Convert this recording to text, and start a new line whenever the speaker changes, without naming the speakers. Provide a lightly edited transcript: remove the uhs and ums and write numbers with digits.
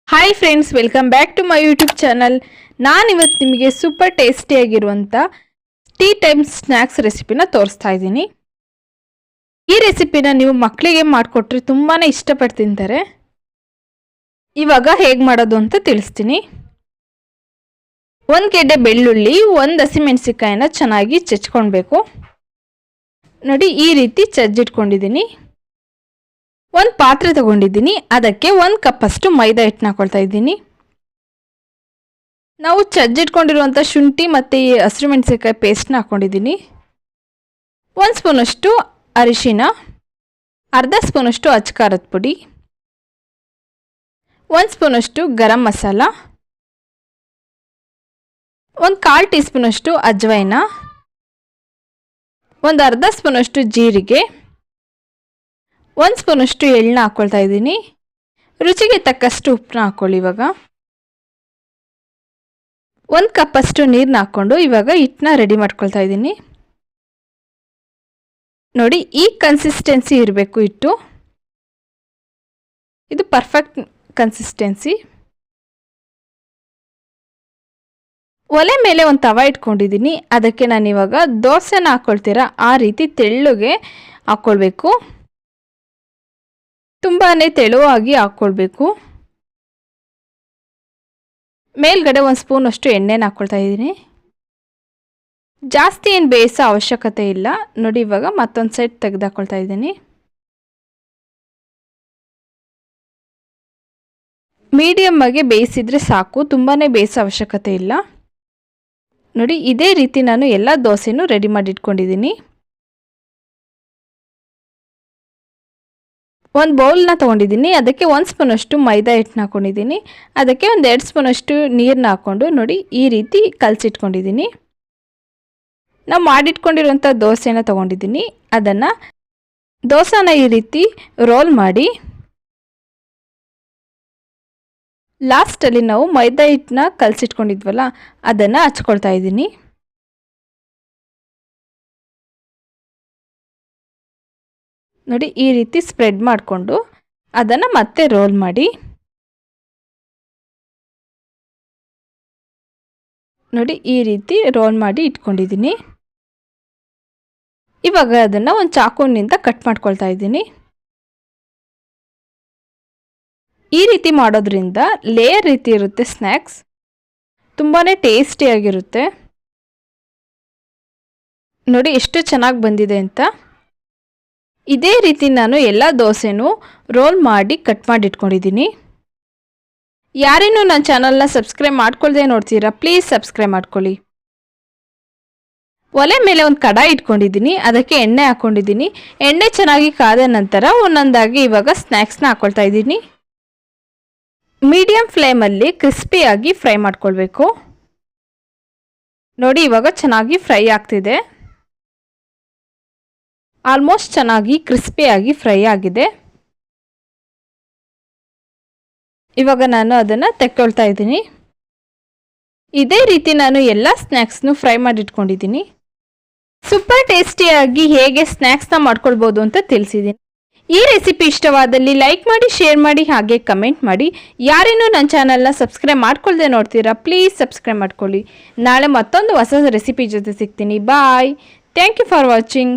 Hi friends, welcome back to my YouTube channel. ನಾನಿವತ್ತು ನಿಮಗೆ super ಟೇಸ್ಟಿಯಾಗಿರುವಂಥ ಟೀ ಟೈಮ್ ಸ್ನ್ಯಾಕ್ಸ್ ರೆಸಿಪಿನ ತೋರಿಸ್ತಾ ಇದ್ದೀನಿ. ಈ ರೆಸಿಪಿನ ನೀವು ಮಕ್ಕಳಿಗೆ ಮಾಡಿಕೊಟ್ರೆ ತುಂಬಾ ಇಷ್ಟಪಟ್ಟು ತಿಂತಾರೆ. ಇವಾಗ ಹೇಗೆ ಮಾಡೋದು ಅಂತ ತಿಳಿಸ್ತೀನಿ. 1 ಗೆಡ್ಡೆ ಬೆಳ್ಳುಳ್ಳಿ, 1 ಹಸಿಮೆಣಸಿಕಾಯಿನ ಚೆನ್ನಾಗಿ ಚಚ್ಕೊಳ್ಬೇಕು. ನೋಡಿ, ಈ ರೀತಿ ಚಜ್ಜಿಟ್ಕೊಂಡಿದ್ದೀನಿ. 1 ಪಾತ್ರೆ ತಗೊಂಡಿದ್ದೀನಿ. ಅದಕ್ಕೆ 1 ಕಪ್ ಅಷ್ಟು ಮೈದಾ ಹಿಟ್ಟನ್ನ ಹಾಕೊಳ್ತಾ ಇದ್ದೀನಿ. ನಾವು ಚಜ್ಜಿಟ್ಕೊಂಡಿರುವಂಥ ಶುಂಠಿ ಮತ್ತು ಹಸಿರು ಮೆಣಸಿನಕಾಯಿ ಪೇಸ್ಟ್ನ ಹಾಕ್ಕೊಂಡಿದ್ದೀನಿ. 1 ಸ್ಪೂನಷ್ಟು ಅರಿಶಿನ, ಅರ್ಧ ಸ್ಪೂನಷ್ಟು ಅಚ್ಚಕಾರದ ಪುಡಿ, 1 ಸ್ಪೂನಷ್ಟು ಗರಂ ಮಸಾಲ, 1/4 ಟೀ ಸ್ಪೂನಷ್ಟು ಅಜ್ವೈನ, 1 ಅರ್ಧ ಸ್ಪೂನಷ್ಟು ಜೀರಿಗೆ, 1 ಸ್ಪೂನಷ್ಟು ಎಳ್ಳನ್ನ ಹಾಕ್ಕೊಳ್ತಾ ಇದ್ದೀನಿ. ರುಚಿಗೆ ತಕ್ಕಷ್ಟು ಉಪ್ಪನ್ನ ಹಾಕ್ಕೊಳ್ಳಿ. ಇವಾಗ 1 ಕಪ್ ಅಷ್ಟು ನೀರನ್ನ ಹಾಕ್ಕೊಂಡು ಇವಾಗ ಹಿಟ್ಟನ್ನ ರೆಡಿ ಮಾಡ್ಕೊಳ್ತಾ ಇದ್ದೀನಿ. ನೋಡಿ, ಈ ಕನ್ಸಿಸ್ಟೆನ್ಸಿ ಇರಬೇಕು ಹಿಟ್ಟು. ಇದು ಪರ್ಫೆಕ್ಟ್ ಕನ್ಸಿಸ್ಟೆನ್ಸಿ. ಒಲೆ ಮೇಲೆ ಒಂದು ತವ ಇಟ್ಕೊಂಡಿದ್ದೀನಿ. ಅದಕ್ಕೆ ನಾನು ಇವಾಗ ದೋಸೆನ ಹಾಕ್ಕೊಳ್ತೀರಾ ಆ ರೀತಿ ತೆಳ್ಳಗೆ ಹಾಕ್ಕೊಳ್ಬೇಕು. ತುಂಬಾ ತೆಳುವಾಗಿ ಹಾಕ್ಕೊಳ್ಬೇಕು. ಮೇಲ್ಗಡೆ 1 ಸ್ಪೂನಷ್ಟು ಎಣ್ಣೆನ ಹಾಕ್ಕೊಳ್ತಾ ಇದ್ದೀನಿ. ಜಾಸ್ತಿ ಏನು ಬೇಯಿಸೋ ಅವಶ್ಯಕತೆ ಇಲ್ಲ. ನೋಡಿ, ಇವಾಗ ಮತ್ತೊಂದು ಸೈಡ್ ತೆಗೆದು ಹಾಕ್ಕೊಳ್ತಾ ಇದ್ದೀನಿ. ಮೀಡಿಯಮ್ ಆಗಿ ಬೇಯಿಸಿದ್ರೆ ಸಾಕು, ತುಂಬಾ ಬೇಯಿಸೋ ಅವಶ್ಯಕತೆ ಇಲ್ಲ. ನೋಡಿ, ಇದೇ ರೀತಿ ನಾನು ಎಲ್ಲ ದೋಸೆನೂ ರೆಡಿ ಮಾಡಿ ಇಟ್ಕೊಂಡಿದ್ದೀನಿ. ಒಂದು ಬೌಲ್ನ ತೊಗೊಂಡಿದ್ದೀನಿ. ಅದಕ್ಕೆ 1 ಸ್ಪೂನಷ್ಟು ಮೈದಾ ಹಿಟ್ಟನ್ನ ಹಾಕ್ಕೊಂಡಿದ್ದೀನಿ. ಅದಕ್ಕೆ 2 ಸ್ಪೂನಷ್ಟು ನೀರನ್ನ ಹಾಕ್ಕೊಂಡು ನೋಡಿ ಈ ರೀತಿ ಕಲಸಿಟ್ಕೊಂಡಿದ್ದೀನಿ. ನಾವು ಮಾಡಿಟ್ಕೊಂಡಿರೋಂಥ ದೋಸೆನ ತೊಗೊಂಡಿದ್ದೀನಿ. ಅದನ್ನು ದೋಸೆನ ಈ ರೀತಿ ರೋಲ್ ಮಾಡಿ ಲಾಸ್ಟಲ್ಲಿ ನಾವು ಮೈದಾ ಹಿಟ್ಟನ್ನ ಕಲಸಿಟ್ಕೊಂಡಿದ್ವಲ್ಲ ಅದನ್ನು ಹಚ್ಕೊಳ್ತಾ ಇದ್ದೀನಿ. ನೋಡಿ, ಈ ರೀತಿ ಸ್ಪ್ರೆಡ್ ಮಾಡಿಕೊಂಡು ಅದನ್ನು ಮತ್ತೆ ರೋಲ್ ಮಾಡಿ. ನೋಡಿ, ಈ ರೀತಿ ರೋಲ್ ಮಾಡಿ ಇಟ್ಕೊಂಡಿದ್ದೀನಿ. ಇವಾಗ ಅದನ್ನು ಒಂದು ಚಾಕುವಿನಿಂದ ಕಟ್ ಮಾಡ್ಕೊಳ್ತಾ ಇದ್ದೀನಿ. ಈ ರೀತಿ ಮಾಡೋದ್ರಿಂದ ಲೇಯರ್ ರೀತಿ ಇರುತ್ತೆ ಸ್ನ್ಯಾಕ್ಸ್. ತುಂಬಾ ಟೇಸ್ಟಿಯಾಗಿರುತ್ತೆ. ನೋಡಿ ಎಷ್ಟು ಚೆನ್ನಾಗಿ ಬಂದಿದೆ ಅಂತ. ಇದೇ ರೀತಿ ನಾನು ಎಲ್ಲ ದೋಸೆನೂ ರೋಲ್ ಮಾಡಿ ಕಟ್ ಮಾಡಿ ಇಟ್ಕೊಂಡಿದ್ದೀನಿ. ಯಾರೇನೂ ನನ್ನ ಚಾನಲ್ನ ಸಬ್ಸ್ಕ್ರೈಬ್ ಮಾಡ್ಕೊಳ್ದೆ ನೋಡ್ತೀರಾ, ಪ್ಲೀಸ್ ಸಬ್ಸ್ಕ್ರೈಬ್ ಮಾಡ್ಕೊಳ್ಳಿ. ಒಲೆ ಮೇಲೆ ಒಂದು ಕಡಾಯಿ ಇಟ್ಕೊಂಡಿದ್ದೀನಿ. ಅದಕ್ಕೆ ಎಣ್ಣೆ ಹಾಕ್ಕೊಂಡಿದ್ದೀನಿ. ಎಣ್ಣೆ ಚೆನ್ನಾಗಿ ಕಾದ ನಂತರ ಒಂದೊಂದಾಗಿ ಇವಾಗ ಸ್ನ್ಯಾಕ್ಸ್ನ ಹಾಕ್ಕೊಳ್ತಾ ಇದ್ದೀನಿ. ಮೀಡಿಯಂ ಫ್ಲೇಮಲ್ಲಿ ಕ್ರಿಸ್ಪಿಯಾಗಿ ಫ್ರೈ ಮಾಡ್ಕೊಳ್ಬೇಕು. ನೋಡಿ, ಇವಾಗ ಚೆನ್ನಾಗಿ ಫ್ರೈ ಆಗ್ತಿದೆ. ಆಲ್ಮೋಸ್ಟ್ ಚೆನ್ನಾಗಿ ಕ್ರಿಸ್ಪಿಯಾಗಿ ಫ್ರೈ ಆಗಿದೆ. ಇವಾಗ ನಾನು ಅದನ್ನು ತೆಕ್ಕೊಳ್ತಾ ಇದ್ದೀನಿ. ಇದೇ ರೀತಿ ನಾನು ಎಲ್ಲ ಸ್ನ್ಯಾಕ್ಸ್ನು ಫ್ರೈ ಮಾಡಿಟ್ಕೊಂಡಿದ್ದೀನಿ. ಸೂಪರ್ ಟೇಸ್ಟಿಯಾಗಿ ಹೇಗೆ ಸ್ನ್ಯಾಕ್ಸ್ನ ಮಾಡ್ಕೊಳ್ಬೋದು ಅಂತ ತಿಳಿಸಿದ್ದೀನಿ. ಈ ರೆಸಿಪಿ ಇಷ್ಟವಾದಲ್ಲಿ ಲೈಕ್ ಮಾಡಿ, ಶೇರ್ ಮಾಡಿ, ಹಾಗೆ ಕಮೆಂಟ್ ಮಾಡಿ. ಯಾರೇನೂ ನನ್ನ ಚಾನಲ್ನ ಸಬ್ಸ್ಕ್ರೈಬ್ ಮಾಡ್ಕೊಳ್ದೆ ನೋಡ್ತೀರಾ, ಪ್ಲೀಸ್ ಸಬ್ಸ್ಕ್ರೈಬ್ ಮಾಡ್ಕೊಳ್ಳಿ. ನಾಳೆ ಮತ್ತೊಂದು ಹೊಸ ರೆಸಿಪಿ ಜೊತೆ ಸಿಗ್ತೀನಿ. Bye. Thank you for watching.